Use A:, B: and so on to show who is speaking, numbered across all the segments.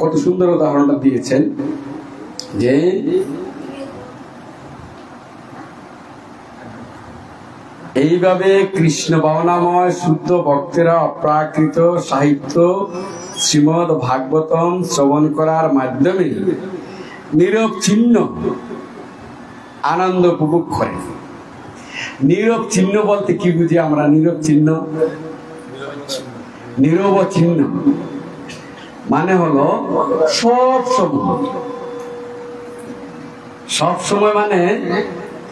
A: কত সুন্দর উদাহরণটা দিয়েছেন যে এইভাবে কৃষ্ণ ভাবনাময় শুদ্ধ ভক্তেরা অপ্রাকৃত সাহিত্য শ্রীমদ ভাগবতম শ্রবণ করার মাধ্যমে নীরব চিহ্ন আনন্দ উপভোগ করে। নীরব চিহ্ন বলতে কি বুঝি আমরা? নীরব চিহ্ন, নীরব চিহ্ন মানে হলো সব সময় মানে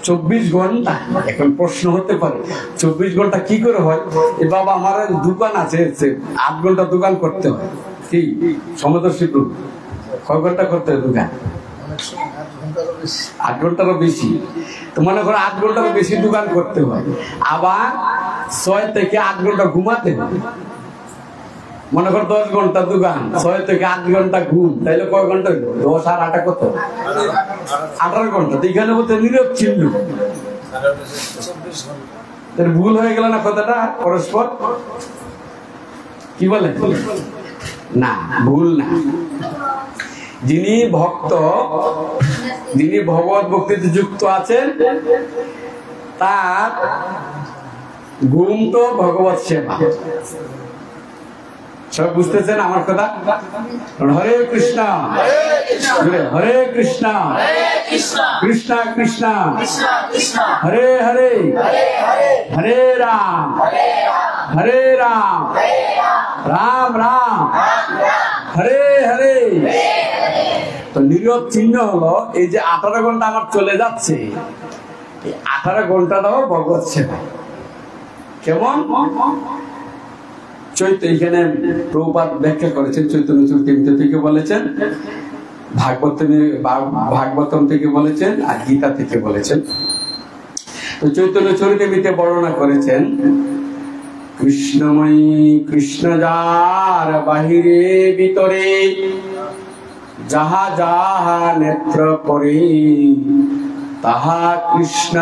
A: 24 ঘন্টা। এখন প্রশ্ন হতে পারে 24 ঘন্টা কি করে হয়? এ বাবা আমার দোকান আছে, 8 ঘন্টা দোকান করতে হয়, কি সমদর্শী প্রভু? কয় ঘন্টা করতে হয় দোকান? 8 ঘন্টারও বেশি। তো মনে করো 8 ঘন্টারও বেশি দোকান করতে হয়, আবার 6 থেকে 8 ঘন্টা ঘুমাতে হয়। মনে করো 10 ঘন্টা দোকান, 6 থেকে 8 ঘন্টা ঘুম, তাইলে কয় ঘন্টা? 10 আর 8 কত? 18 ঘন্টা। তো এখানে বলতে নীরব চিহ্ন, ভুল হয়ে গেল না কথাটা? পরস্পর কি বলে? না, ভুল না। যিনি ভক্ত, যিনি ভগবত ভক্তিতে যুক্ত আছেন, তার ঘুম তো ভগবত সেবা। সব বুঝতেছেন আমার কথা? হরে কৃষ্ণ হরে কৃষ্ণ কৃষ্ণ কৃষ্ণ হরে হরে হরে রাম হরে রাম রাম রাম হরে হরে। তো নীরব চিহ্ন হলো এই যে 18 ঘন্টা আমার চলে যাচ্ছে, এই 18 ঘন্টাটাও ভগবত সেবা। কেমন? এখানে প্রভুপাদ ব্যাখ্যা করেছেন, চৈতন্য চরিতামৃত থেকে বলেছেন, ভাগবতম থেকে বলেছেন, আর গীতা থেকে বলেছেন। তো চৈতন্য চরিতামৃতে বর্ণনা করেছেন, কৃষ্ণময়ী কৃষ্ণ যার বাহিরে ভিতরে যাহা যাহা নেত্র করে তাহা কৃষ্ণ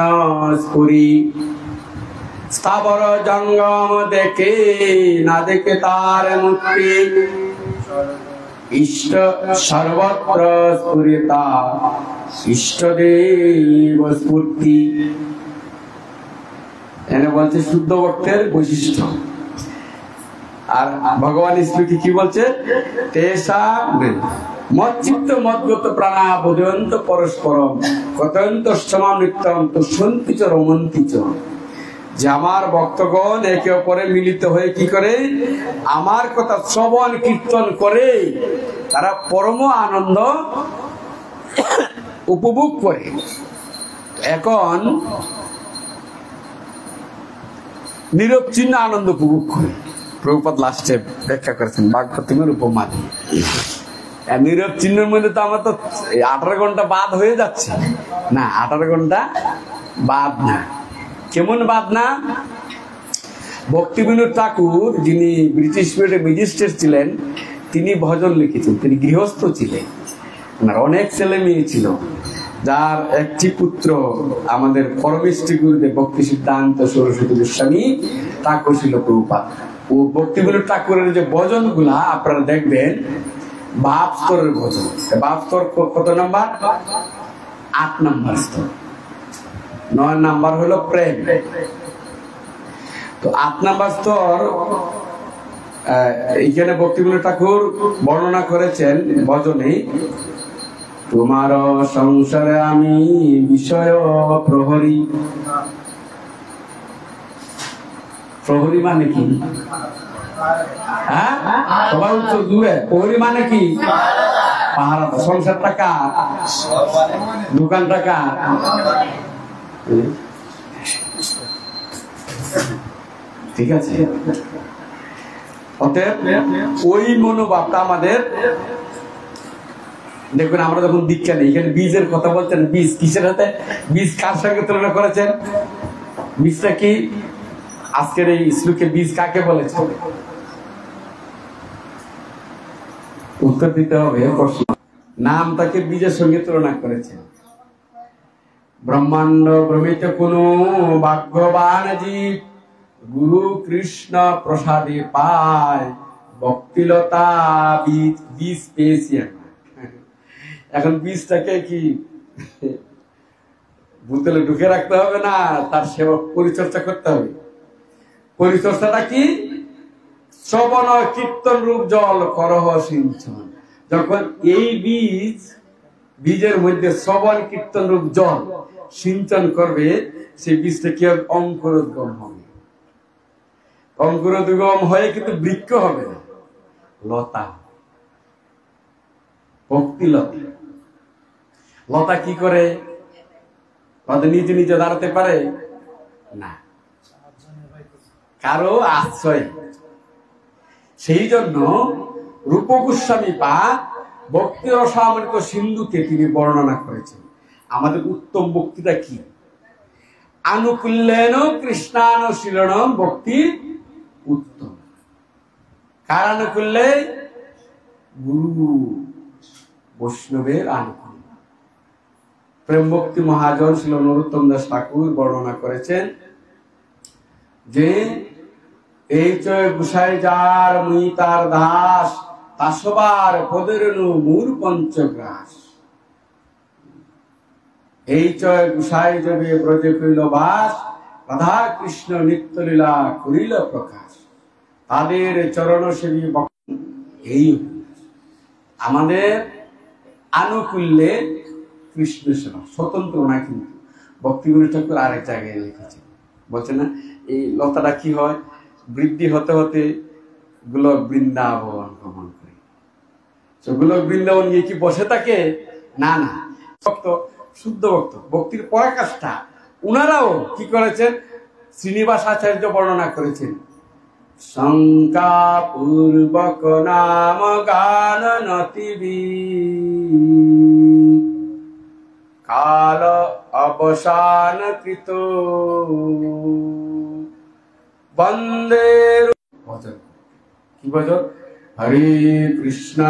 A: স্ফুরি। স্থাবর জঙ্গম দেখে না দেখে তার মুক্তি, ইষ্ট সর্বত্র স্ফুরিতা ইষ্টদেব স্ফূর্তি। এনে বলছে শুদ্ধ ভক্তের বৈশিষ্ট্য। আর ভগবান স্মৃতি কি বলছে? তেষা মচ্চিত্ত মদ্গত প্রাণা বোধয়ন্ত পরস্পরম কথয়ন্ত সমামৃত্যম তুষ্যন্তি চ রমন্তি চ। যে আমার ভক্তগণ একে অপরে মিলিত হয়ে কি করে? আমার কথা শ্রবণ কীর্তন করে তারা পরম আনন্দ উপভোগ করে। এখন নীরব চিহ্ন আনন্দ উপভোগ করে। প্রভুপাদ লাস্টে ব্যাখ্যা করেছেন ভাগবতমের উপমা দিয়ে। নীরব চিহ্নের মধ্যে তো আমার তো 18 ঘন্টা বাদ হয়ে যাচ্ছে না, 18 ঘন্টা বাদ না। কেমন বাদ না? ভক্তিবিনোদ ঠাকুর, যিনি ব্রিটিশ ম্যাজিস্ট্রেট ছিলেন, তিনি ভজন লিখেছেন। তিনি গৃহস্থ ছিলেন, ওনার অনেক ছেলে মেয়ে ছিল, যার একটি পুত্র আমাদের পরমেষ্ঠী গুরুদেব ভক্তি সিদ্ধান্ত সরস্বতী গোস্বামী ঠাকুর ছিল প্রভুপাদ। ও ভক্তিবিনোদ ঠাকুরের যে ভজন গুলা আপনারা দেখবেন, ভাব স্তরের ভজন। ভাব স্তর কত নাম্বার? 8 নাম্বার স্তর। 9 নাম্বার হলো প্রেম। তো 8 নাম্বার স্তর এইখানে ভক্তিবিনোদ ঠাকুর বর্ণনা করেছেন ভজনে, তোমার সংসারে আমি বিষয় প্রহরী। প্রহরী মানে কি? হ্যাঁ, সবাই উত্তর দূরে। প্রহরী মানে কি? পাহারা। সংসারটা কার? দোকানটা কার? ঠিক আছে। অতএব ওই মনোভাবটা আমাদের, দেখবেন আমরা যখন দীক্ষা নেই, এখানে বীজের কথা বলছেন, বীজ কিসের হাতে? বীজ কার সঙ্গে তুলনা করেছেন? বীজটা কি? আজকের এই শ্লোকে বীজ কাকে বলেছে? উত্তর দিতে হবে প্রশ্ন। নামটাকে বীজের সঙ্গে তুলনা করেছে। ব্রহ্মাণ্ড ভ্রমিত কোন ভাগ্যবান জীব গুরু কৃষ্ণ প্রসাদে পায় ভক্তিলতা বীজ, বীজ পেয়েছি আমরা। এখন বীজটাকে কি বোতলে ঢুকে রাখতে হবে না, তার সেবা পরিচর্যা করতে হবে। পরিচর্যাটা কি? শ্রবণ কীর্তন রূপ জল করহ সিঞ্চন। যখন এই বীজের মধ্যে শ্রবণ কীর্তন রূপ জল সিঞ্চন করবে, সেই বীজটা কি হবে? অঙ্কুরোদ্গম হবে। অঙ্কুরোদ্গম হয়ে কিন্তু বৃক্ষ হবে না, লতা, ভক্তি লতা। লতা কি করে? লতা নিজে নিজে দাঁড়াতে পারে না, কারো আশ্রয়। সেই জন্য রূপ গোস্বামী পাদ ভক্তি রসামৃত সিন্ধুকে তিনি বর্ণনা করেছেন। আমাদের উত্তম ভক্তিটা কি? আনুকূল্যেন কৃষ্ণানুশীলনম ভক্তি উত্তম। কার আনুকূল্যে? গুরু বৈষ্ণবের আনুকূল্য। প্রেম ভক্তি মহাজন শ্রী নরোত্তম দাস ঠাকুর বর্ণনা করেছেন যে এই চয় গুসাই যার মুই তার দাস, তাসবার পদেরনু মূর পঞ্চগ্রাস। এই চয় গুসাই যাবে ব্রজে কইল বাস, রাধা কৃষ্ণ নিত্য লীলা করিল প্রকাশ। তাদের চরণ সেবী এই আমাদের আনুকূল্যে কৃষ্ণ সেবা, স্বতন্ত্র না। কিন্তু ভক্তিগুরু ঠাকুর আরেক জায়গায় লিখেছেন, বলছে না এই লতাটা কি হয়? বৃদ্ধি হতে হতে গোলক বৃন্দাবন ভ্রমণ করে। গোলক বৃন্দাবন গিয়ে কি বসে থাকে? না না, ভক্ত, শুদ্ধ ভক্ত, ভক্তির পরাকাষ্ঠা। উনারাও কি করেছেন? শ্রীনিবাস আচার্য বর্ণনা করেছেন, শঙ্কা পূর্বক নাম গান নতিবি কাল অবসান কৃত বন্দে ভজন। কি ভজন? হরে কৃষ্ণ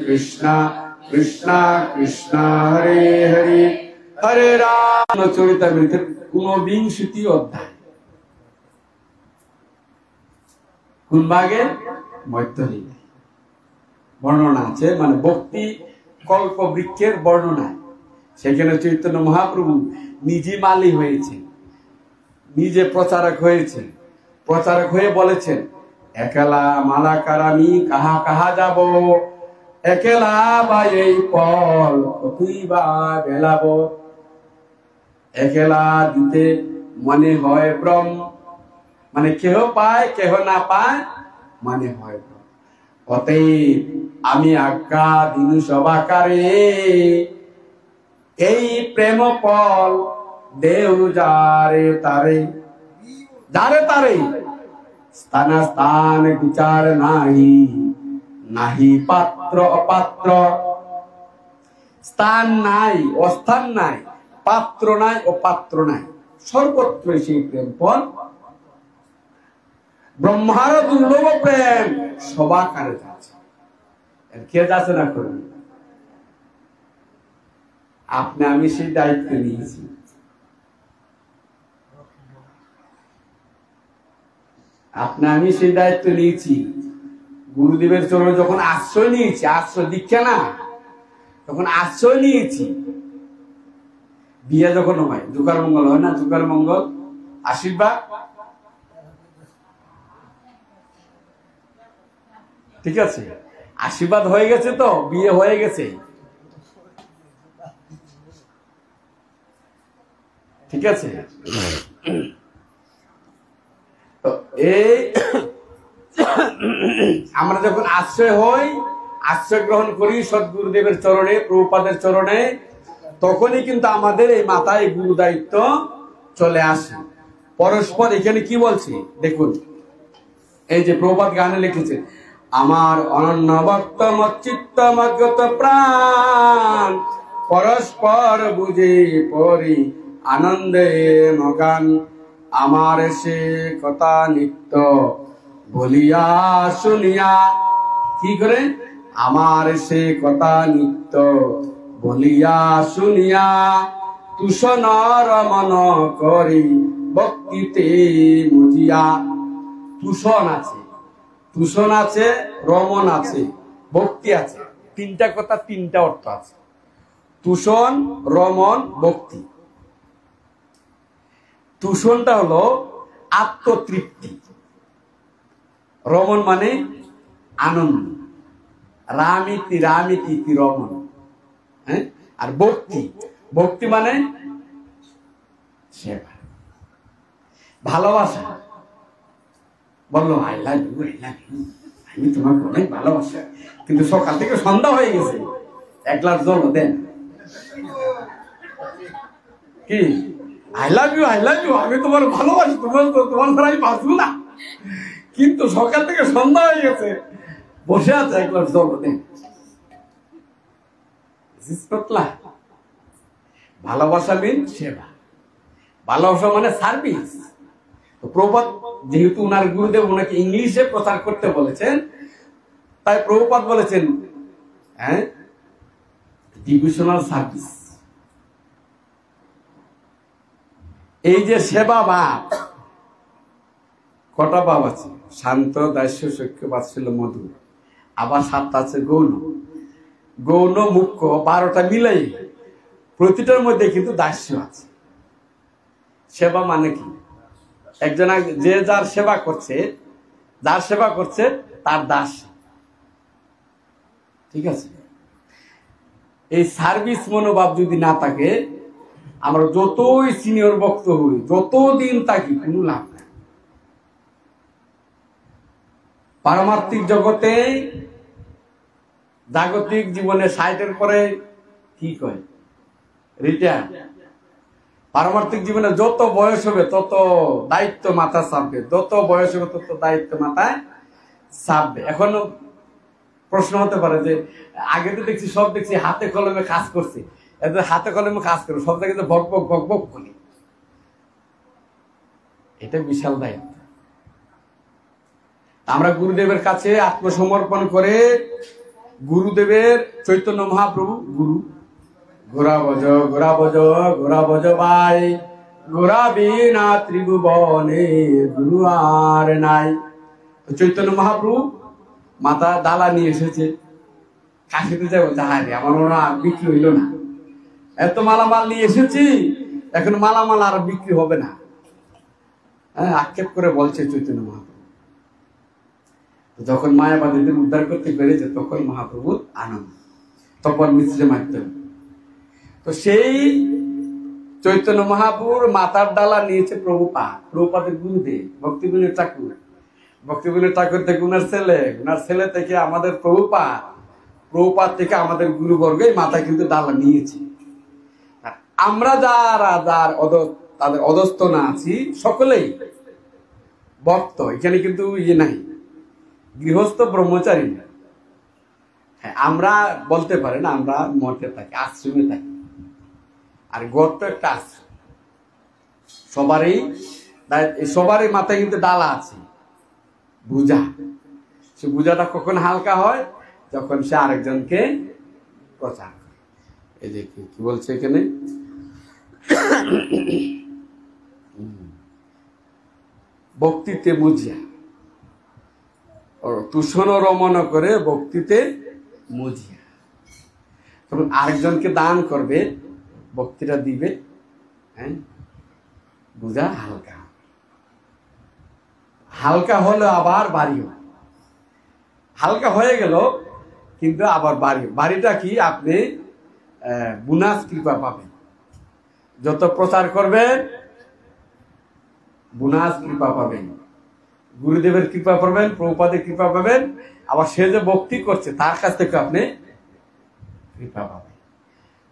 A: কৃষ্ণ কৃষ্ণ হরে হরে, হরে রাম। চরিতামৃতের 49 অধ্যায়। কোন ভাগে? মধ্যলীলা বর্ণনা আছে, মানে ভক্তি কল্প বৃক্ষের বর্ণনা। সেখানে চৈতন্য মহাপ্রভু নিজে মালি হয়েছে, নিজে প্রচারক হয়েছে। প্রচারক হয়ে বলেছেন, একলা মালা কারামি কাহা কাহা যাব, একলা বা এই পল কতই বা বেলাব। একলা দিতে মনে হয় ভ্রম, মানে কেহ পায় কেহ না পায় মানে হয়। অতএব আমি আজ্ঞা দিনু সবাকারে, এই প্রেম পল দেউ যারে তারে। যারে তারে স্থান স্থান বিচার নাহি, নাহি পাত্র অপাত্র। স্থান নাই, অস্থান নাই, পাত্র নাই, অপাত্র নাই, সর্বত্র সেই প্রেম ফল। ব্রহ্মার দুর্লভ প্রেম সবাকারে যাচ্ছে। কে যাচ্ছে না করুন? আপনি আমি সেই দায়িত্ব নিয়েছি। আপনি আমি সেই দায়িত্ব নিয়েছি। গুরুদেবের চরণে যখন আশ্রয় নিয়েছি, আশ্রয় দীক্ষা না, তখন আশ্রয় নিয়েছি। বিয়ে যখন হয়, জোকার মঙ্গল হয় না? জোকার মঙ্গল আশীর্বাদ, ঠিক আছে? আশীর্বাদ হয়ে গেছে, তো বিয়ে হয়ে গেছে, ঠিক আছে? তো এই আমরা যখন আশ্রয় হই, আশ্রয় গ্রহণ করি সদ্গুরুদেবের চরণে, প্রভুপাদের চরণে, তখনই কিন্তু আমাদের এই মাথায় গুরু দায়িত্ব চলে আসে পরস্পর। এখানে কি বলছে দেখুন, এই যে প্রভুপাদ গানে লিখেছে, আমার অনন্য ভক্ত মচ্চিত্ত মগ্গত প্রাণ, পরস্পর বুঝে পরি আনন্দে মগান। আমার সে কথা নিত্য বলিয়া শুনিয়া, কি করে? আমার সে কথা নিত্য বলিয়া শুনিয়া, তুষণ রমন করি ভক্তিতে মজিয়া। তুষণ আছে, তুষণ আছে, রমণ আছে, ভক্তি আছে। তিনটা কথা, তিনটা অর্থ আছে। তুষণ, রমণ, ভক্তি। তুষণটা হলো আত্মতৃপ্তি, রমণ মানে আনন্দ, রামিতি রামিতি রমণ। হ্যাঁ, আর ভক্তি, ভক্তি মানে সেবা, ভালোবাসা। বললো I love you, I love you, আমি তোমাকে অনেক ভালোবাসি, কিন্তু সকাল থেকে সন্ধ্যা হয়ে গেছে, এক গ্লাস জল দেন। কি I love you, I love you, আমি তোমার ভালোবাসি, তোমার ছাড়া আমি বাঁচবো না, কিন্তু সকাল থেকে সন্ধ্যা হয়ে গেছে, বসে আছে, এক গ্লাস জল দেন। ভালোবাসা মিন সেবা, ভালোবাসা মানে সার্ভিস। তো প্রভুপাদ যেহেতু উনার গুরুদেব ওনাকে ইংলিশে প্রচার করতে বলেছেন, তাই প্রভুপাদ বলেছেন হ্যাঁ ডিভিশনাল সার্ভিস। এই যে সেবা ভাব, কটা ভাব আছে? শান্ত, দাস্য, সখ্য, বাৎসল্য, মধুর। আবার 7টা আছে গৌণ। গৌণ মুখ্য 12টা মিলাই, প্রতিটার মধ্যে কিন্তু দাস্য আছে। সেবা মানে কি? একজন যে যার সেবা করছে, যার সেবা করছে তার দাস, ঠিক আছে? এই সার্ভিস মনোভাব যদি না থাকে, আমরা যতই সিনিয়র ভক্ত হই, যতদিন থাকি, কোনো লাভ নাই। পারমার্থিক জগতে, জাগতিক জীবনে 60-এর পরে কি কয়? রিটায়ার। পারমার্থিক জীবনে যত বয়স হবে তত দায়িত্ব মাথা চাপবে, যত বয়স হবে তত দায়িত্ব মাথায় চাপবে। এখন প্রশ্ন হতে পারে যে আগে তো দেখছি, সব দেখছি হাতে কলমে কাজ করছে, এদের হাতে কলমে কাজ করে সব জায়গায় বক বক বক বক করি, এটা বিশাল দায়িত্ব। আমরা গুরুদেবের কাছে আত্মসমর্পণ করে, গুরুদেবের চৈতন্য মহাপ্রভু গুরু, ঘোরা বজ ঘোরা বজ ঘোরা বজ ভাই, ঘোরা বিনা ত্রিভুবনে গুরু আর নাই। চৈতন্য মহাপ্রভু মাথা ডালা নিয়ে এসেছে, কাশিতে যাই বলছে হায় রে, আমার মনে হয় বিক্রি হইল না, এত মালামাল নিয়ে এসেছি, এখন মালামাল আর বিক্রি হবে না। হ্যাঁ, আক্ষেপ করে বলছে চৈতন্য মহাপ্রভু। যখন মায়াবাদীদের উদ্ধার করতে পেরেছে, তখন মহাপ্রভুর আনন্দ, তখন মিশ্রে মাধ্যম। তো সেই চৈতন্য মহাপ্রভুর মাথার ডালা নিয়েছে প্রভুপাদ, প্রভুপাদের গুরুদেব ভক্তিবিনোদ ঠাকুর। ভক্তিবিনোদ ঠাকুর থেকে উনার ছেলে থেকে আমাদের প্রভুপাদ, প্রভুপাদ থেকে আমাদের গুরুবর্গ এই মাথা কিন্তু ডালা নিয়েছে। আমরা যারা তাদের অধস্থ না আছি, সকলেই ভক্ত। এখানে কিন্তু ইয়ে নাই, গৃহস্থ ব্রহ্মচারী না। হ্যাঁ, আমরা বলতে পারি না, আমরা মঠে থাকি, আশ্রমে থাকি, আর গড় তো একটা আশ্রম। সবারই মাথায় কিন্তু ডালা আছে, বুঝা। সে বুঝাটা কখন হালকা হয়? যখন সে আরেকজনকে প্রচার করে। এই যে কি বলছে এখানে, ভক্তিতে বুঝিয়া, তুষণ রমণ করে ভক্তিতে মুজিয়া। তখন আরেকজনকে দান করবে, ভক্তিটা দিবে, হ্যাঁ, বুঝা হালকা, হালকা হলে আবার বাড়ি হয়। হালকা হয়ে গেল কিন্তু আবার বাড়িটা কি? আপনি বুনাস কৃপা পাবেন, যত প্রচার করবেন বুনাস কৃপা পাবেন, গুরুদেবের কৃপা পাবেন, প্রভুপাদের কৃপা পাবেন, আবার সে যে ভক্তি করছে তার কাছ থেকে আপনি কৃপা পাবেন।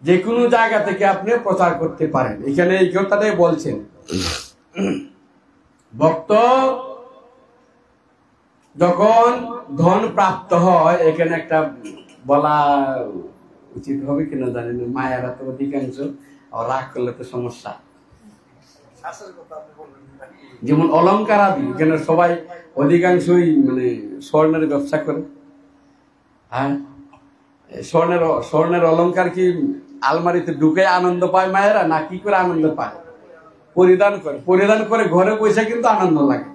A: যে কোনো জায়গা থেকে আপনি প্রচার করতে পারেন। এখানে এই কথাটাই বলছেন, ভক্ত যখন ধন প্রাপ্ত হয়, এখানে একটা বলা উচিত হবে কিনা জানি না, মায়েরা তো অধিকাংশ রাগ করলে তো সমস্যা। যেমন অলংকার আদি, এখানে সবাই অধিকাংশই মানে স্বর্ণের ব্যবসা করে। হ্যাঁ, স্বর্ণের অলংকার কি আলমারিতে ঢুকে আনন্দ পায় মায়েরা, না কি করে আনন্দ পায়? পরিধান করে ঘরে বসে কিন্তু আনন্দ লাগে।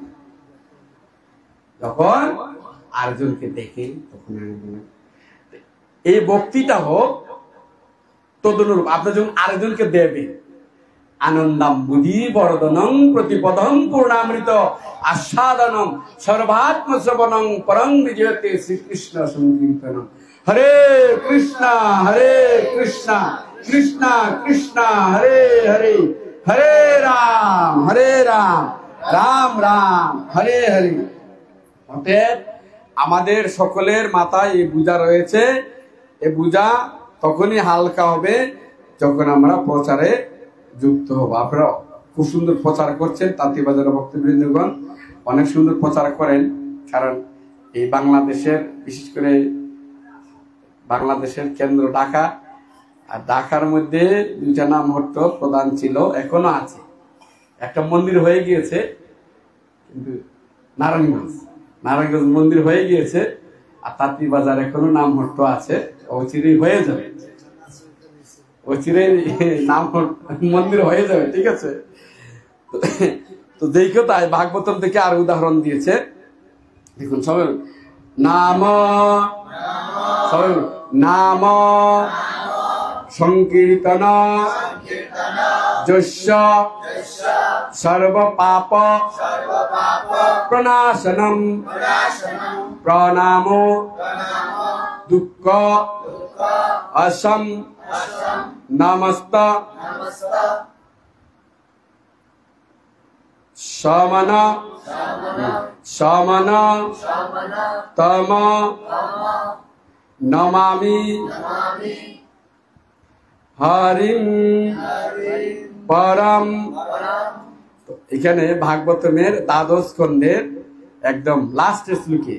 A: যখন আরেকজনকে দেখে তখন এই ভক্তিটা হোক তদনুরূপ। আপনি যখন আরেকজনকে দেবেন, আনন্দাম বুদ্ধি বরদনং প্রতিপদং পূর্ণামৃত আস্বাদনং সর্বাত্ম শ্রবণং পরং বিজয়তে শ্রীকৃষ্ণ সংকীর্তন। হরে কৃষ্ণ কৃষ্ণ কৃষ্ণ হরে হরে, হরে রাম রাম রাম হরে হরে। অতএব আমাদের সকলের মাথায় এই বোঝা রয়েছে। এই বোঝা তখনই হালকা হবে যখন আমরা প্রচারে যুক্ত হব। আপনারা খুব সুন্দর প্রচার করছেন, তাঁতিবাজার ভক্তবৃন্দগণ অনেক সুন্দর প্রচার করেন। কারণ এই বাংলাদেশের, বিশেষ করে বাংলাদেশের কেন্দ্র ঢাকা, আর ঢাকার মধ্যে দুইটা নামহট্ট প্রধান ছিল, এখনো আছে। একটা মন্দির হয়ে গিয়েছে, কিন্তু নারায়ণগঞ্জ মন্দির হয়ে গিয়েছে, আর তাঁতিবাজার এখনো নামহট্ট আছে। অচিরেই হয়ে যাবে, অচিরেই নাম মন্দির হয়ে যাবে, ঠিক আছে। তো দেখো, তাই ভাগবতম থেকে আর উদাহরণ দিয়েছে। দেখুন সবাই নাম সবাই নাম সংকীর্তন যস্য সর্ব পাপ প্রণাশনম প্রণামো দুঃখ অসম নমস্ত সমন সমন তম নমামি হরিম পরম। এখানে ভাগবতমের দ্বাদশ খণ্ডের একদম লাস্টের শ্লোকে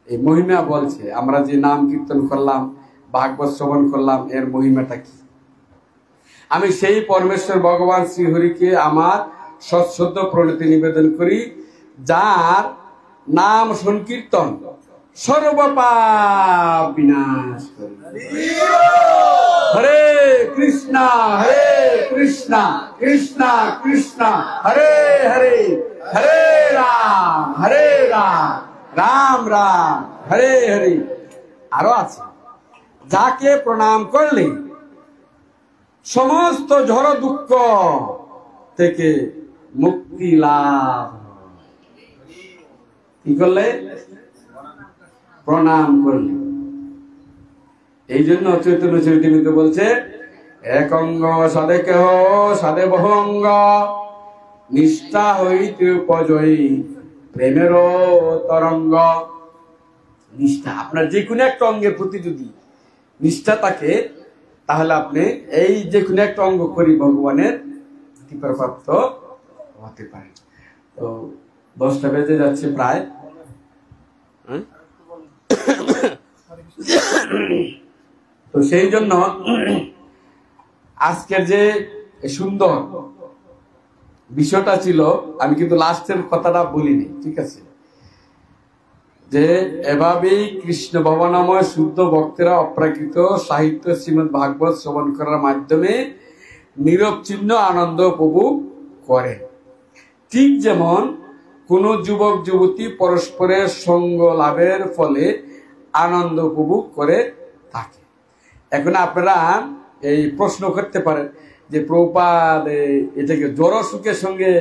A: এই মহিমা বলছে। আমরা যে নাম কীর্তন করলাম, ভাগবত শ্রবণ করলাম, এর মহিমাটা কি? আমি সেই পরমেশ্বর ভগবান শ্রীহরিকে আমার সশ্রদ্ধ প্রণতি নিবেদন করি, যার নাম সংকীর্তন সর্বপাপ বিনাশ করে। হরে কৃষ্ণ কৃষ্ণ কৃষ্ণ হরে হরে, হরে রাম রাম রাম হরে হরে। আরো আছে, যাকে প্রণাম করলে সমস্ত ঝড় দুঃখ থেকে মুক্তি লাভ। কি করলে? প্রণাম করলে। এই জন্য চৈতন্য চরিতামৃত বলছে, একঙ্গ সাধে কেহ সাধে বহুঙ্গ নিষ্ঠা হইতে উপজয়ী প্রেমের তরঙ্গ। নিষ্ঠা, আপনার যে কোনো একটা অঙ্গের প্রতি যদি নিষ্ঠা থাকে, তাহলে আপনি এই যে কোনো একটা অঙ্গ করি ভগবানের কৃপাপ্রাপ্ত হতে পারেন। তো 10টা বেজে যাচ্ছে প্রায়। তো সেই জন্য আজকের যে সুন্দর বিষয়টা ছিল, আমি কিন্তু লাস্টের কথাটা বলিনি, ঠিক আছে, যে এভাবেই কৃষ্ণ ভবনাময় শুদ্ধ ভক্তেরা অপ্রাকৃত সাহিত্য শ্রীমদ ভাগবত শ্রবণ করার মাধ্যমে নিরবচ্ছিন্ন আনন্দ উপভোগ করেন। ঠিক যেমন কোন যুবক যুবতী পরস্পরের সঙ্গ লাভের ফলে আনন্দ উপভোগ করে থাকে। এখন আপনারা এই প্রশ্ন করতে পারেন যে প্রভুপাদ এটাকে জড় সুখের সঙ্গে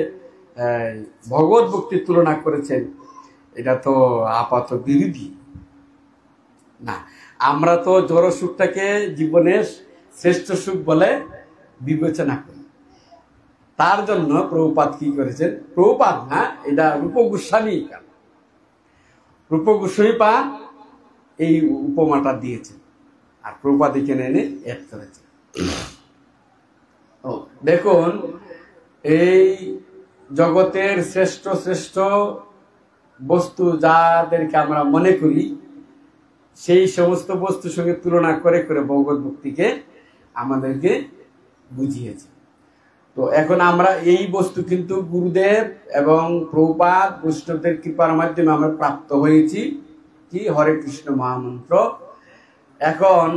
A: ভগবত ভক্তির তুলনা করেছেন, এটা তো আপাত বিরোধী না। আমরা তো জড় সুখটাকে জীবনের শ্রেষ্ঠ সুখ বলে বিবেচনা করি। তার জন্য প্রভুপাদ কি করেছেন? প্রভুপাদ না, এটা রূপ গোস্বামী, রূপ গোস্বামী পা এই উপমাটা দিয়েছেন, আর প্রভুপাদ এখানে এনে অ্যাড করেছেন। দেখুন, এই জগতের শ্রেষ্ঠ শ্রেষ্ঠ বস্তু যাদেরকে আমরা মনে করি, সেই সমস্ত বস্তুর সঙ্গে তুলনা করে করে ভগবত ভক্তিকে আমাদেরকে বুঝিয়েছে। তো এখন আমরা এই বস্তু কিন্তু গুরুদেব এবং প্রভুপাদ বৈষ্ণবদের কৃপার মাধ্যমে আমরা প্রাপ্ত হয়েছি, কি হরে কৃষ্ণ মহামন্ত্র। এখন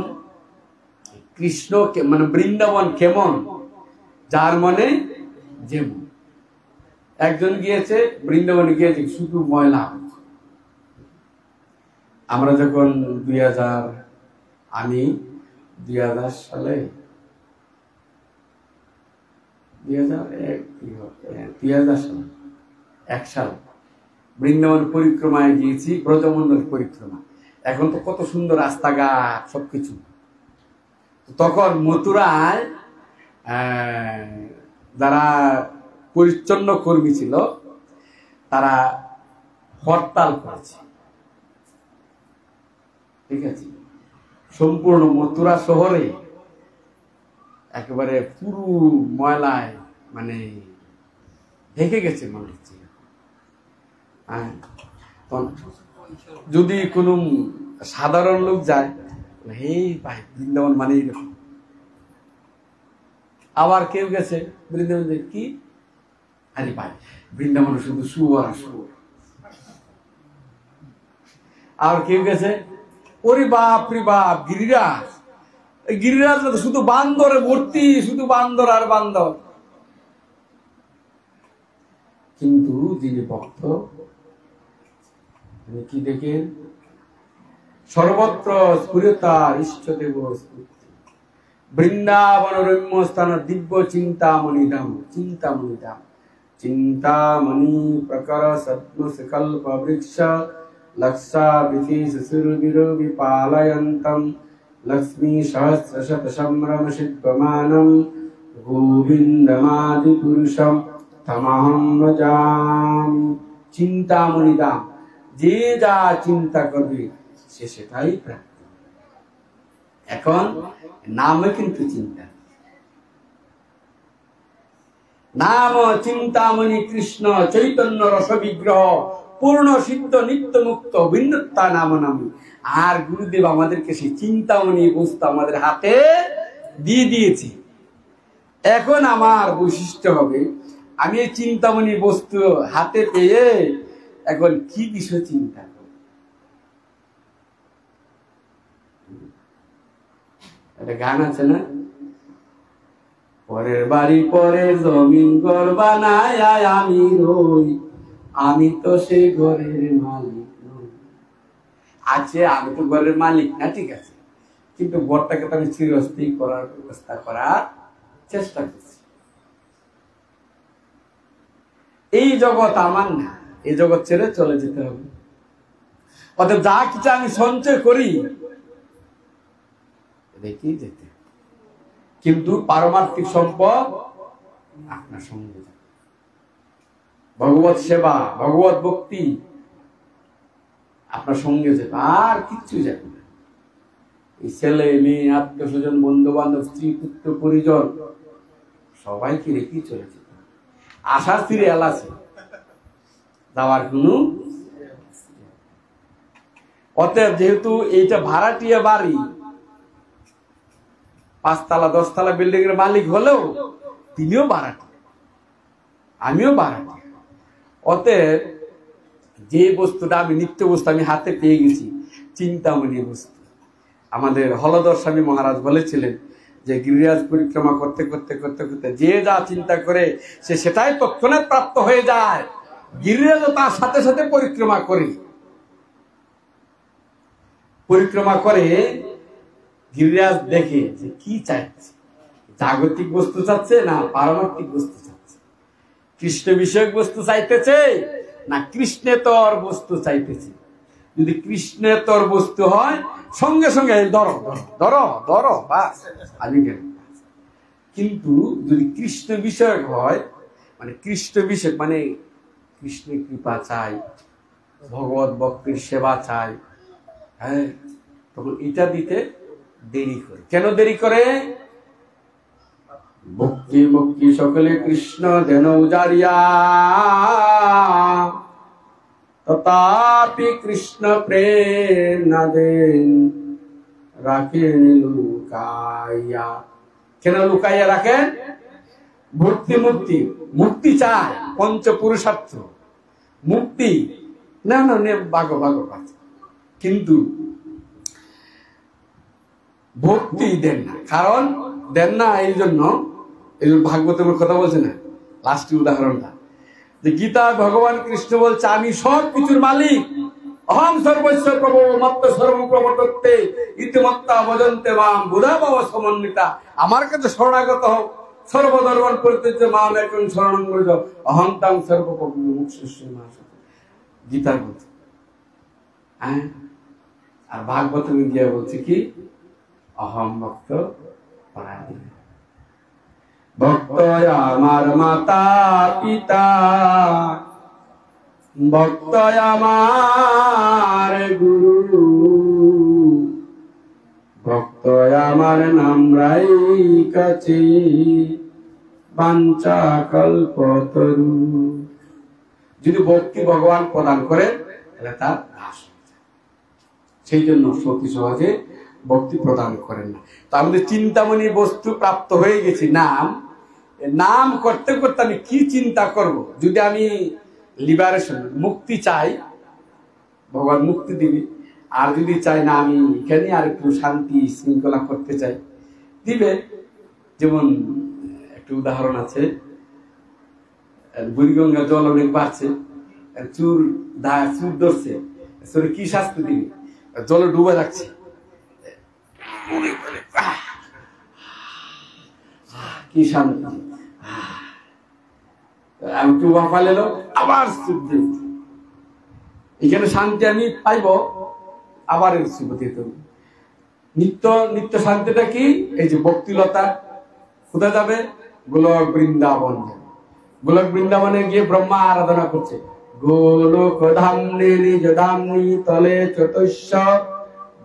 A: কৃষ্ণ মানে বৃন্দাবন কেমন, যার মনে যেমন। একজন গিয়েছে বৃন্দাবনে, গিয়েছে শুধু ময়লা, আমরা যখন 2000 আমি 2000 সালে 2001 সালে 1 সাল বৃন্দাবন পরিক্রমায় গিয়েছি, ব্রজমন্ডল পরিক্রমা। এখন তো কত সুন্দর রাস্তাঘাট সবকিছু। তখন মথুরায় যারা পরিচ্ছন্ন কর্মী ছিল তারা হরতাল করেছে, ঠিক আছে। সম্পূর্ণ মথুরা শহরে একেবারে পুরো ময়লায় মানে ঢেকে গেছে মনে হচ্ছে। হ্যাঁ, যদি কোনো সাধারণ লোক যায়, হে ভাই বৃন্দাবন মানে এরকম। আবার কেউ গেছে বৃন্দাবন, কি আরে ভাই বৃন্দাবন শুধু শুয়োর আর শুয়োর। আর কেউ গেছে, ওরে বাপ রে বাপ গিরিরাজ, গিরিরাজ শুধু বান্দরে ভর্তি, শুধু বান্দর আর বান্দর। কিন্তু যিনি ভক্ত কি দেখেন, সর্বত্র স্ফুরতার ইষ্টদেব বৃন্দাবন রম্য স্থান দিব্য চিন্তামণি ধাম। চিন্তামণি ধাম, চিন্তামণি প্রকর সদ্ম সকল্প বৃক্ষ লক্ষা বিশেষ সুরবিরো বিপালয়ন্তম লক্ষ্মী সহস্র শত সম্ভ্রম শিল্পমানম গোবিন্দমাদি পুরুষম তমহং ভজামি। চিন্তামণি ধাম, যে যা চিন্তা করবে সে সেটাই প্রাপ্ত। এখন নামে কিন্তু চিন্তা, নাম চিন্তামণি কৃষ্ণ চৈতন্য রস বিগ্রহ পূর্ণ সিদ্ধ নিত্য মুক্ত ভিন্নতা নাম নামি। আর গুরুদেব আমাদেরকে সেই চিন্তামণি বস্তু আমাদের হাতে দিয়ে দিয়েছে। এখন আমার বৈশিষ্ট্য হবে, আমি এই চিন্তামণি বস্তু হাতে পেয়ে এখন কি বিষয় চিন্তা করব। একটা গান আছে না, পরের বাড়ি পরের জমিন ঘর বানায় আমি রই, আমি তো সেই ঘরের মালিক নই। আছে, আমি তো ঘরের মালিক না, ঠিক আছে, কিন্তু ঘরটাকে তো আমি চিরস্থায়ী করার ব্যবস্থা করার চেষ্টা করছি। এই জগৎ আমার না, এই জগৎ ছেড়ে চলে যেতে হবে। অতএব যা কিছু আমি সঞ্চয় করি রেখেই যেতে, কিন্তু পারমার্থিক সম্পদ আপনার সঙ্গে যাবে। ভগবত সেবা, ভগবত ভক্তি আপনার সঙ্গে যাবে, আর কিচ্ছু যাবে না। এই ছেলে মেয়ে আত্মীয় স্বজন বন্ধু বান্ধব স্ত্রী পুত্র পরিজন সবাইকে রেখেই চলে যেতে। আশার সিরিয়াল আছে, যাওয়ার কোনো। অতএব যেহেতু এইটা ভাড়াটিয়া বাড়ি, 5 তলা 10 তলা বিল্ডিং এর মালিক হলেও তিনিও ভাড়াটি, আমিও ভাড়াটি। অতএব যে বস্তুটা আমি নিত্য বস্তু আমি হাতে পেয়ে গেছি, চিন্তামণি বস্তু। আমাদের হলধর স্বামী মহারাজ বলেছিলেন যে গিরিরাজ পরিক্রমা করতে করতে করতে করতে যে যা চিন্তা করে সে সেটাই তৎক্ষণাৎ প্রাপ্ত হয়ে যায়। গিরিরাজও তার সাথে সাথে পরিক্রমা করে গিরিরাজ দেখে যে কি চাইছে, জাগতিক বস্তু চাচ্ছে না পারমার্থিক বস্তু চাচ্ছে, কৃষ্ণ বিষয়ক বস্তু চাইতেছে না কৃষ্ণেতর বস্তু চাইতেছে। যদি কৃষ্ণেতর বস্তু হয় সঙ্গে সঙ্গে ধরো ধরো ধরো ধরো বাস আমি গেলাম। কিন্তু যদি কৃষ্ণ বিষয়ক হয়, মানে কৃষ্ণ বিষয়ক মানে কৃষ্ণের কৃপা চাই, ভগবত ভক্তির সেবা চাই, হ্যাঁ, তখন এটা দিতে দেরি করে। কেন দেরি করে? ভক্তি ভক্তি সকলে কৃষ্ণ যেন উজারিয়া, তথাপি কৃষ্ণ প্রেম না দেন রাখেন লুকাইয়া। কেন লুকাইয়া রাখেন? ভক্তি মুক্তি, মুক্তি চায়, পঞ্চ পুরুষার্থ মুক্তি না না ভাগো ভাগো পাচ্ছে, কিন্তু ভক্তি দেন না। কারণ দেন না এই জন্য, ভাগবতের কথা বলছে না, লাস্টের উদাহরণটা যে গীতা ভগবান কৃষ্ণ বলছে আমি সব কিছুর মালিক, অহম সর্বস্ব প্রভো মত্ত সর্বপ্রবর্ততে ইতিমত্তা ভজন্তে মাম বুধা ভাব সমন্বিতা। আমার কাছে শরণাগত হোক, সর্বধর্মান পরিত্যাজ্য মাম একং শরণং ব্রজ অহন্তাং সর্বপ্রভু মুখ্য মাস। গীতার বলছে। হ্যাঁ, আর ভাগবত গিয়া বলছে কি অহম ভক্ত পরায়ণ। ভক্ত আমার মাতা পিতা, ভক্ত আমার গুরু, ভক্ত আমার নামরাই কাছে বাঞ্ছা কল্পতরু। যদি ভক্তি ভগবান প্রদান করেন তাহলে তার নাশ, সেই জন্য সতী সহজে ভক্তি প্রদান করেন না। তো আমাদের চিন্তামণি বস্তু প্রাপ্ত হয়ে গেছি, নাম করতে করতে আমি কি চিন্তা করব? যদি আমি লিবারেশন মুক্তি চাই, ভগবান মুক্তি দিবি। আর যদি চাই না আমি এখানে আর একটু শান্তি শৃঙ্খলা করতে চাই, দিবে। যেমন একটু উদাহরণ আছে, বুড়িগঙ্গা জল অনেক বাড়ছে, চুর ধরছে, কি শাস্তি দিবি? জলে ডুবে যাচ্ছে, কি শান্তি। আমি টুবা পালে আবার এখানে শান্তি আমি পাইব, আবার নিত্য নিত্য শান্তিটা কি? এই যে ভক্তিলতা। কোথায় যাবে? গোলক বৃন্দাবন। গোলক বৃন্দাবনে গিয়ে ব্রহ্মা আরাধনা করছে। গোলক ধামনি নিজ ধামনি তলে চতুষ্য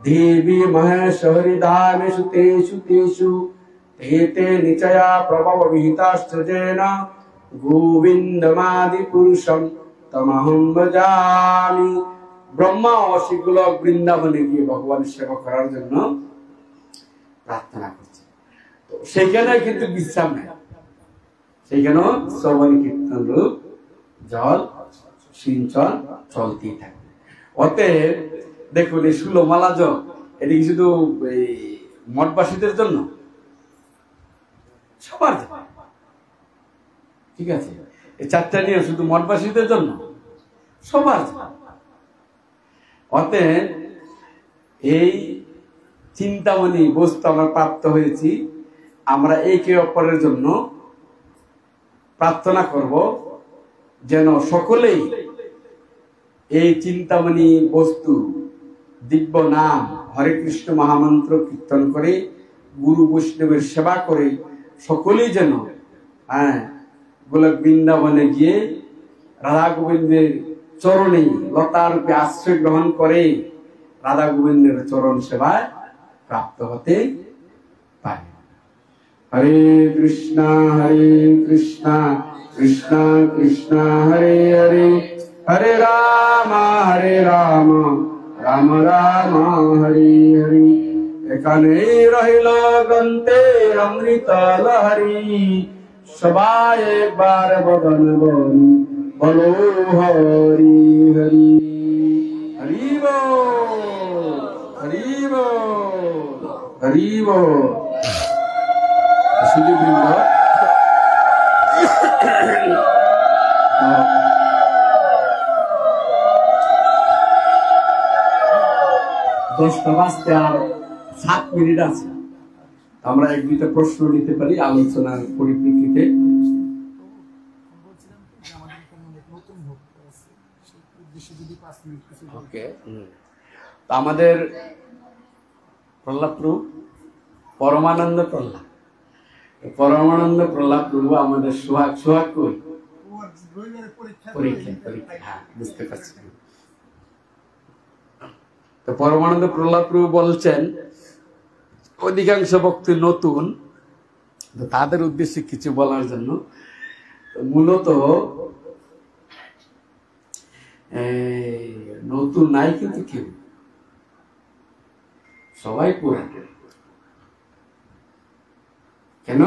A: দেবী মহেশ্বরী ধামেষু তেষু তেষু তেতে নিচয়া প্রভব বিহিতাশ্চর্যেন গোবিন্দমাদি পুরুষম তমহং ভজামি। ব্রহ্মা অবশ্যই গোলক বৃন্দাবনে গিয়ে ভগবানের সেবা করার জন্য প্রার্থনা করছে। তো সেখানে কিন্তু বিশ্রাম নেই, সেখানেও শ্রবণ কীর্তন রূপ জল সিঞ্চন চলতেই থাকে। অতএব দেখুন, এই ষোলমালা জপ এটি কি শুধু মঠবাসীদের জন্য? সবার জন্য, ঠিক আছে? এই চারটা নিয়ে শুধু মঠবাসীদের জন্য? সবার জন্য। অতএব এই চিন্তামণি বস্তু আমরা প্রাপ্ত হয়েছি, আমরা একে অপরের জন্য প্রার্থনা করব যেন সকলেই এই চিন্তামণি বস্তু দিব্য নাম হরে কৃষ্ণ মহামন্ত্র কীর্তন করে, গুরু বৈষ্ণবের সেবা করে সকলেই যেন গোলক বৃন্দাবনে গিয়ে রাধা গোবিন্দের চরণে লতার রূপে আশ্রয় গ্রহণ করে রাধা গোবিন্দের চরণ সেবায় প্রাপ্ত হতে পারে। হরে কৃষ্ণ কৃষ্ণ কৃষ্ণ হরে হরে, হরে রাম রাম রাম হরে হরে। এখানে রহিল গ্রন্থের অমৃত লহরী, সবাই একবার বদন বন বলো হরি হরি। হরি বল, হরি বল, হরি বল। সুধীবৃন্দ, 10টা বাজতে আর 7 মিনিট আছে। আমরা এক দুইটা প্রশ্ন নিতে পারি আলোচনার পরিপ্রেক্ষিতে। আমাদের প্রহ্লাদ প্রভু পরমানন্দ প্রহ্লাদ প্রভু আমাদের সোহাগ কই পরীক্ষা। হ্যাঁ, বুঝতে পারছি। তো পরমানন্দ প্রহ্লাদ প্রভু বলছেন অধিকাংশ ভক্তি নতুন, তাদের উদ্দেশ্যে কিছু বলার জন্য। মূলত নতুন নাই কিন্তু কেউ, সবাই পুরান। কেন?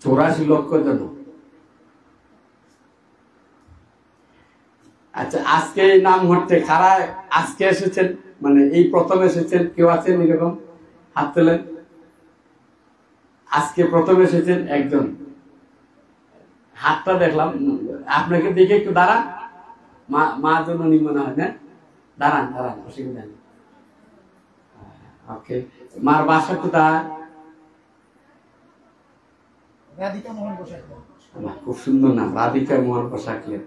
A: 84 লক্ষ জন। আচ্ছা, আজকে নাম ঘটতে কারা আজকে এসেছেন, মানে এই প্রথম এসেছেন? কেউ আছেন এরকম? হাত তোলেন। আজকে প্রথম এসেছেন একজন, হাতটা দেখলাম, আপনাকে দেখে একটু দাঁড়ান, মা জননী মনে হয় না, দাঁড়ান দাঁড়ান, অসুবিধা নেই। ওকে, মার বাসা কোথায়? খুব সুন্দর নাম, রাধিকা মোহন পোশাকলের।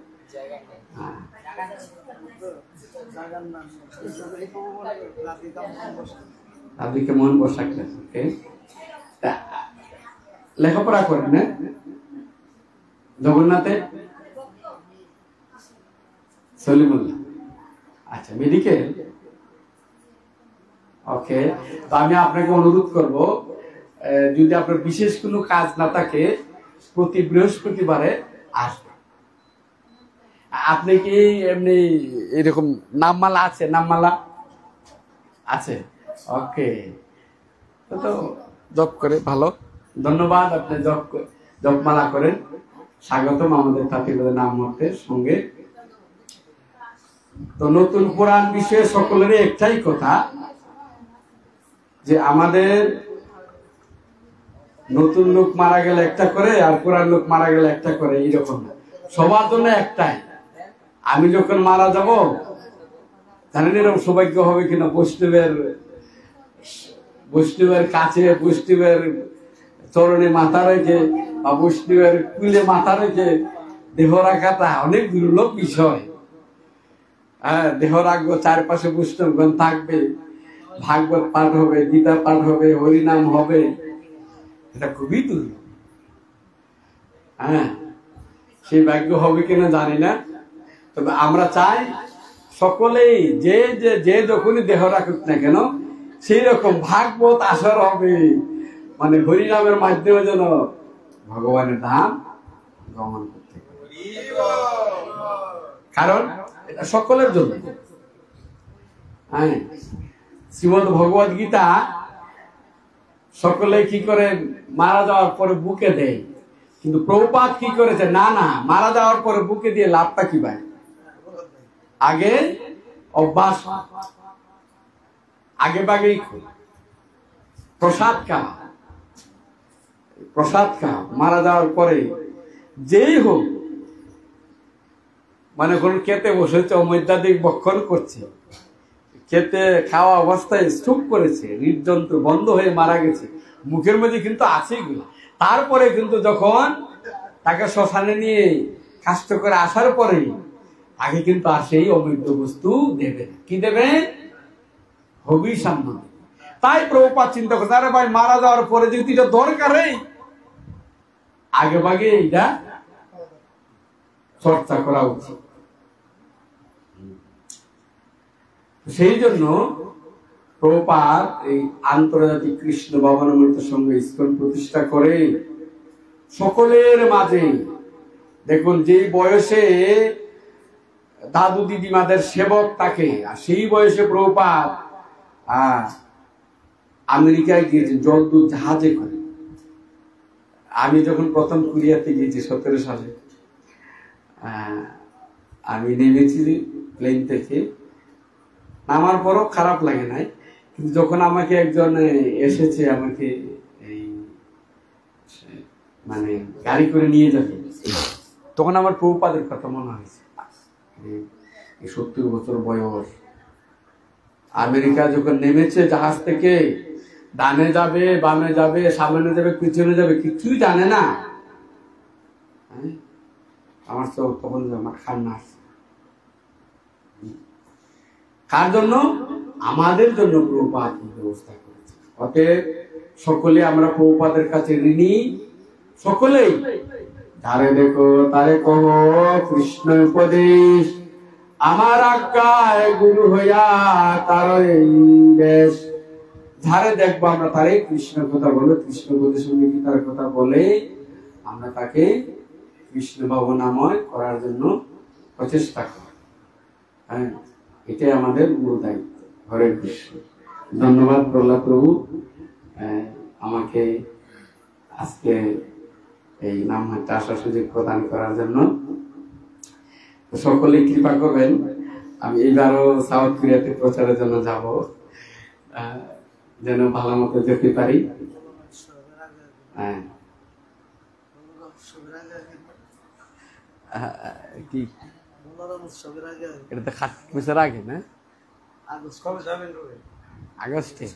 A: রাধিকা মোহন পোশাকলের। ওকে, লেখাপড়া করেন না জগন্নাথে? সলিমুল্লাহ, আচ্ছা, মেডিকেল। ওকে, তো আমি আপনাকে অনুরোধ করব, যদি আপনার বিশেষ কোনো কাজ না থাকে প্রতি বৃহস্পতিবারে আসবে। আপনি কি এমনি এরকম নামমালা আছে? নামমালা আছে? ওকে, তো জপ করে ভালো, ধন্যবাদ। আপনি জপমালা করেন, স্বাগতম আমাদের তাঁতিদের নাম মতের সঙ্গে। তো নতুন পুরাণ বিষয়ে সকলেরই একটাই কথা, যে আমাদের নতুন লোক মারা গেলে একটা করে, আর পুরান লোক মারা গেলে একটা করে, এইরকম না, সবার জন্য একটাই। আমি যখন মারা যাব, জানেন এরকম সৌভাগ্য হবে কিনা, বৈষ্ণবের কাছে, বৈষ্ণবের চরণে মাথা রেখে বা বৈষ্ণবের কুলে মাথা রেখে দেহ রাখাটা অনেক দুর্লভ বিষয়। হ্যাঁ, দেহ রাখবো, চারপাশে বৈষ্ণবগণ থাকবে, ভাগবত পাঠ হবে, গীতা পাঠ হবে, হরিনাম হবে, এটা খুবই দুর্লভ। হ্যাঁ, সেই ভাগ্য হবে কিনা জানি না, তবে আমরা চাই সকলেই যে যখনই দেহ রাখুক না কেন, সেই রকম ভাগবত আসর হবে, মানে হরিনামের মাধ্যমে যেন ভগবানের ধাম গমন করতে পারে। কারণ এটা সকলের জন্য। হ্যাঁ, শ্রীমদ্ ভগবদ গীতা সকলে কি করে মারা যাওয়ার পরে বুকে দেয়, কিন্তু প্রভুপাদ কি করেছে, না মারা যাওয়ার পরে বুকে দিয়ে লাভটা কি পায়? আগে অভ্যাস, আগে বাগেই প্রসাদ খাও, মারা যাওয়ার পরে যেই হোক, মানে কোন খেতে বসেছে, অমৈদাদিক বক্ষণ করছে, খেতে খাওয়া অবস্থায় স্তূপ করেছে, হৃদযন্ত্র বন্ধ হয়ে মারা গেছে, মুখের মধ্যে কিন্তু আছে এগুলো, তারপরে কিন্তু যখন তাকে শ্মশানে নিয়ে কাষ্ট করে আসার পরে আগে কিন্তু আর সেই অবৈধ বস্তু দেবে। কি দেবে? হবি সামনে। তাই প্রভুপাদ চিন্তা করছে, আরে ভাই, মারা যাওয়ার পরে যদি এটা দরকারই, আগে ভাগে এইটা চর্চা করা উচিত। সেই জন্য প্রভুপাদ এই আন্তর্জাতিক কৃষ্ণ ভাবনামৃত সঙ্গে ইসকন প্রতিষ্ঠা করে সকলের মাঝে, দেখুন যে বয়সে দাদু দিদিমাদের সেবক থাকে, আর সেই বয়সে প্রভুপাদ আমেরিকায় গিয়েছেন জলদূত জাহাজে করে। আমি যখন প্রথম কোরিয়াতে গিয়েছি 17 সালে, আমি নেমেছি প্লেন থেকে, নামার পরও খারাপ লাগে নাই, কিন্তু যখন আমাকে একজন এসেছে, আমাকে এই মানে গাড়ি করে নিয়ে যাবে, তখন আমার প্রভুপাদের কথা মনে হয়েছে। 70 বছর বয়স, আমেরিকা যখন নেমেছে জাহাজ থেকে, ডানে যাবে, বামে যাবে, সামনে যাবে, পিছনে যাবে, কিছুই জানে না। আমার চোখ তখন আমার কান্না আসছে। কার জন্য? আমাদের জন্য প্রভুপাদ ব্যবস্থা করেছে। অতএব সকলে আমরা প্রভুপাদের কাছে ঋণী, সকলেই। যারে দেখো তারে কহ কৃষ্ণ উপদেশ, আমার আজ্ঞায় গুরু হইয়া তার এই বেশ। যারে দেখবো আমরা তারে কৃষ্ণ কথা বলে, কৃষ্ণ বোধের সঙ্গে গীতার কথা বলে আমরা তাকে কৃষ্ণ ভাবনাময় করার জন্য প্রচেষ্টা করি। হ্যাঁ, এটাই আমাদের মূল দায়িত্ব। হরে কৃষ্ণ। ধন্যবাদ প্রহ্লাদ প্রভু আমাকে আজকে এই নামহাটে আসার সুযোগ প্রদান করার জন্য। সকলেই কৃপা করবেন, আমি এইবারও সাউথ কোরিয়াতে প্রচারের জন্য যাব, যেন ভালো মতো যেতে পারি। হ্যাঁ, কি
B: মোলারাম উৎসবের আগে
A: এটা তো 7 বছর আগে না?
B: আগস্ট কবে যাবেন?
A: আগস্টে